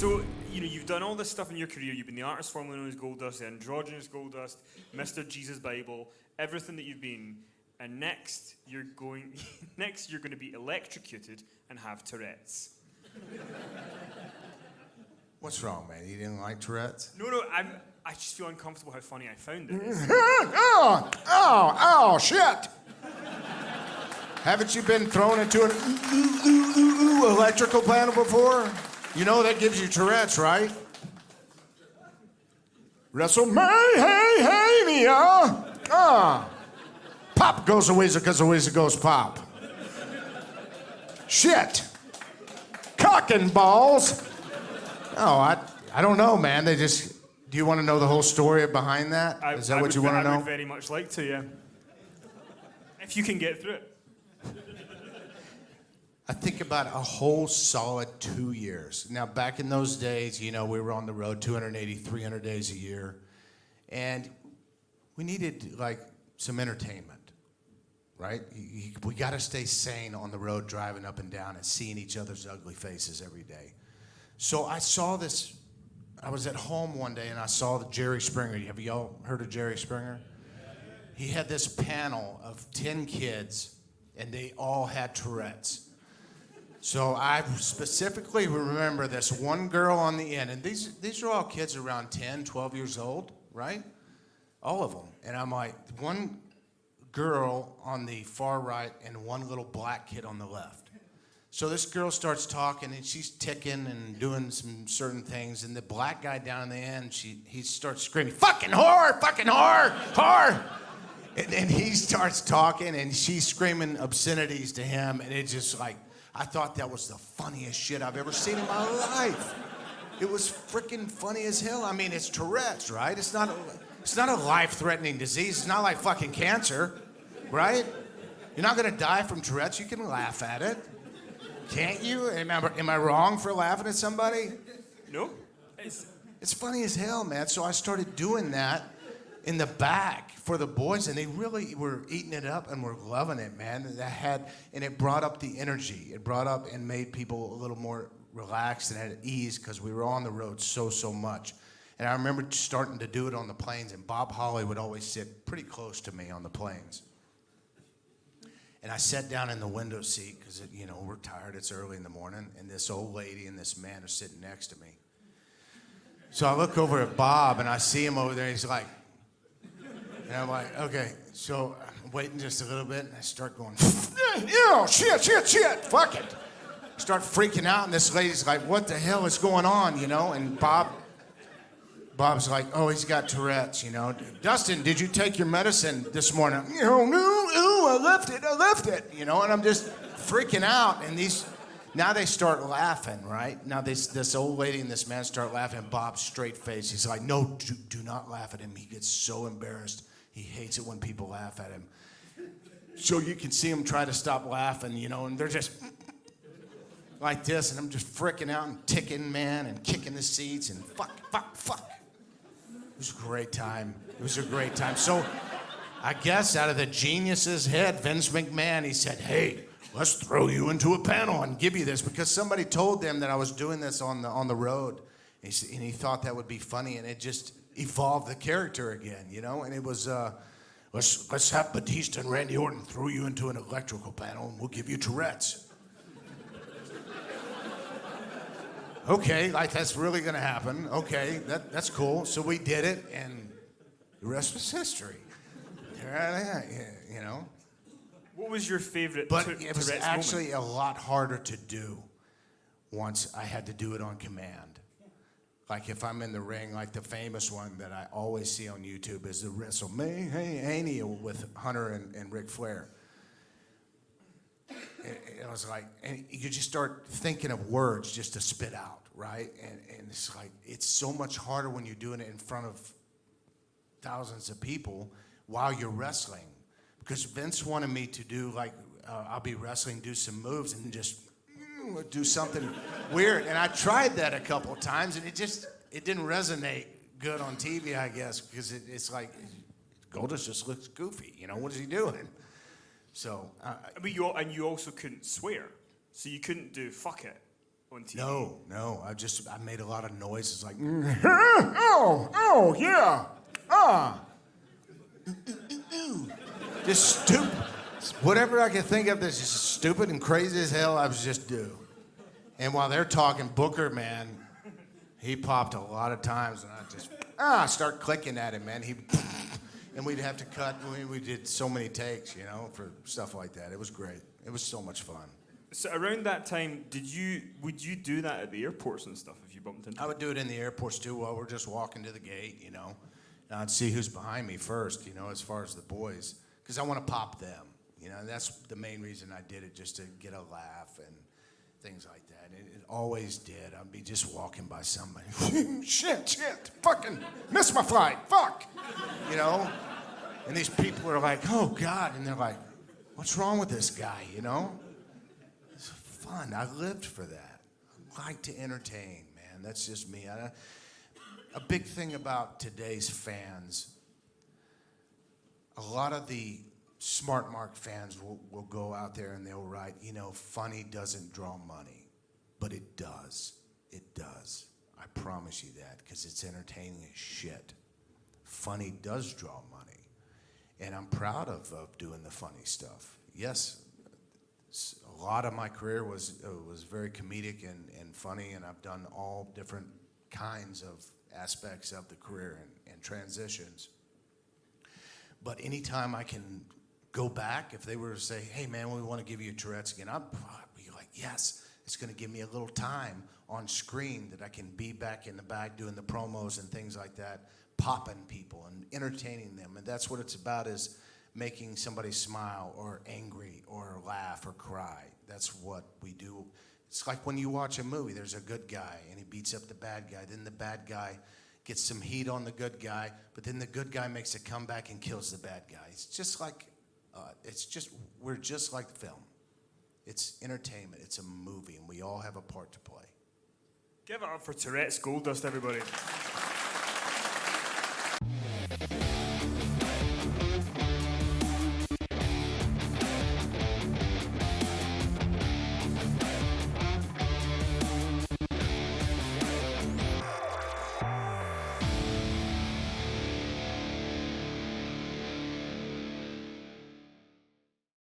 So, you've done all this stuff in your career. You've been the artist formerly known as Goldust, the androgynous Goldust, Mr. Jesus Bible, everything that you've been. And next you're going to be electrocuted and have Tourette's. What's wrong, man? You didn't like Tourette's? No, I just feel uncomfortable how funny I found it. Oh, shit! Haven't you been thrown into an electrical panel before? You know that gives you Tourette's, right? WrestleMania! Pop goes a whiz because a whiz goes pop. Shit! Cock and balls! Oh, I don't know, man. They just... Do you want to know the whole story behind that? Is that what you want to know? I would very much like to, yeah. If you can get through it. I think about a whole solid 2 years. Now, back in those days, we were on the road 280, 300 days a year. And we needed, some entertainment, right? We got to stay sane on the road, driving up and down and seeing each other's ugly faces every day. So I saw this. I was at home one day and I saw the Jerry Springer. Have y'all heard of Jerry Springer? He had this panel of 10 kids and they all had Tourette's. So I specifically remember this one girl on the end, and these are all kids around 10, 12 years old, right? All of them. And I'm like, one girl on the far right and one little black kid on the left. So this girl starts talking, and she's ticking and doing some certain things, and the black guy down in the end, he starts screaming, fucking whore, whore! And he starts talking, and she's screaming obscenities to him, and it's just like, I thought that was the funniest shit I've ever seen in my life. It was freaking funny as hell. I mean, it's Tourette's, right? It's not a life-threatening disease. It's not like fucking cancer, right? You're not gonna die from Tourette's. You can laugh at it. Can't you? Am I wrong for laughing at somebody? No. It's funny as hell, man. So I started doing that in the back for the boys, and they really were eating it up and were loving it, man. And it brought up the energy. It brought up and made people a little more relaxed and at ease because we were on the road so much. And I remember starting to do it on the planes, and Bob Holly would always sit pretty close to me on the planes. And I sat down in the window seat because, we're tired. It's early in the morning, and this old lady and this man are sitting next to me. So I look over at Bob, and I see him over there, and he's like, and I'm like, okay, so I'm waiting just a little bit, and I start going, shit, fuck it. Start freaking out, and this lady's like, what the hell is going on, And Bob's like, oh, he's got Tourette's, Dustin, did you take your medicine this morning? No, I left it, And I'm just freaking out, and now they start laughing, right? Now this old lady and this man start laughing. Bob's straight face, he's like, no, do not laugh at him. He gets so embarrassed. He hates it when people laugh at him. So you can see him try to stop laughing, and they're just like this, and I'm just freaking out and ticking, man, and kicking the seats, and fuck. It was a great time. So I guess out of the genius's head, Vince McMahon, he said, hey, let's throw you into a panel and give you this, because somebody told them that I was doing this on the road, and he thought that would be funny, and it just evolved the character again, and it was, let's have Batista and Randy Orton throw you into an electrical panel, and we'll give you Tourette's. Okay, that's really gonna happen. Okay, that's cool. So we did it, and the rest was history. What was your favorite But it was Tourette's actually moment? a lot harder to do once I had to do it on command. Like if I'm in the ring, like the famous one that I always see on YouTube is the WrestleMania with Hunter and Ric Flair. It was like, and you just start thinking of words just to spit out, right? And it's like, it's so much harder when you're doing it in front of thousands of people while you're wrestling. Because Vince wanted me to do I'll be wrestling, do some moves, and just do something weird. And I tried that a couple of times, and it didn't resonate good on TV, I guess, because it's like, Goldust just looks goofy. What is he doing? So, you also couldn't swear, so you couldn't do fuck it. on TV? No. I made a lot of noises like, oh, yeah, just stupid. Whatever I could think of that's just stupid and crazy as hell, I was just do. And while they're talking, Booker, man, he popped a lot of times, and I just start clicking at him, man. And we'd have to cut. We did so many takes, for stuff like that. It was great. It was so much fun. So around that time, would you do that at the airports and stuff if you bumped into? I would do it in the airports too while we're just walking to the gate, And I'd see who's behind me first, as far as the boys, because I want to pop them. And that's the main reason I did it, just to get a laugh and things like that. It always did. I'd be just walking by somebody. shit, fucking missed my flight, fuck. And these people are like, oh God, and they're like, what's wrong with this guy, It's fun. I lived for that. I like to entertain, man. That's just me. A big thing about today's fans, a lot of the Smart Mark fans will go out there and they'll write, funny doesn't draw money. But it does. It does. I promise you that, because it's entertaining as shit. Funny does draw money. And I'm proud of doing the funny stuff. Yes, a lot of my career was very comedic and funny, and I've done all different kinds of aspects of the career and transitions. But anytime I can go back, if they were to say, hey man, we want to give you Tourette's again, I'd be like, yes, it's going to give me a little time on screen that I can be back in the back doing the promos and things like that, popping people and entertaining them. And that's what it's about, is making somebody smile or angry or laugh or cry. That's what we do. It's like when you watch a movie, there's a good guy and he beats up the bad guy. Then the bad guy gets some heat on the good guy, but then the good guy makes a comeback and kills the bad guy. It's just like, we're just like film. It's entertainment. It's a movie, and we all have a part to play. Give it up for Tourette's Goldust, everybody.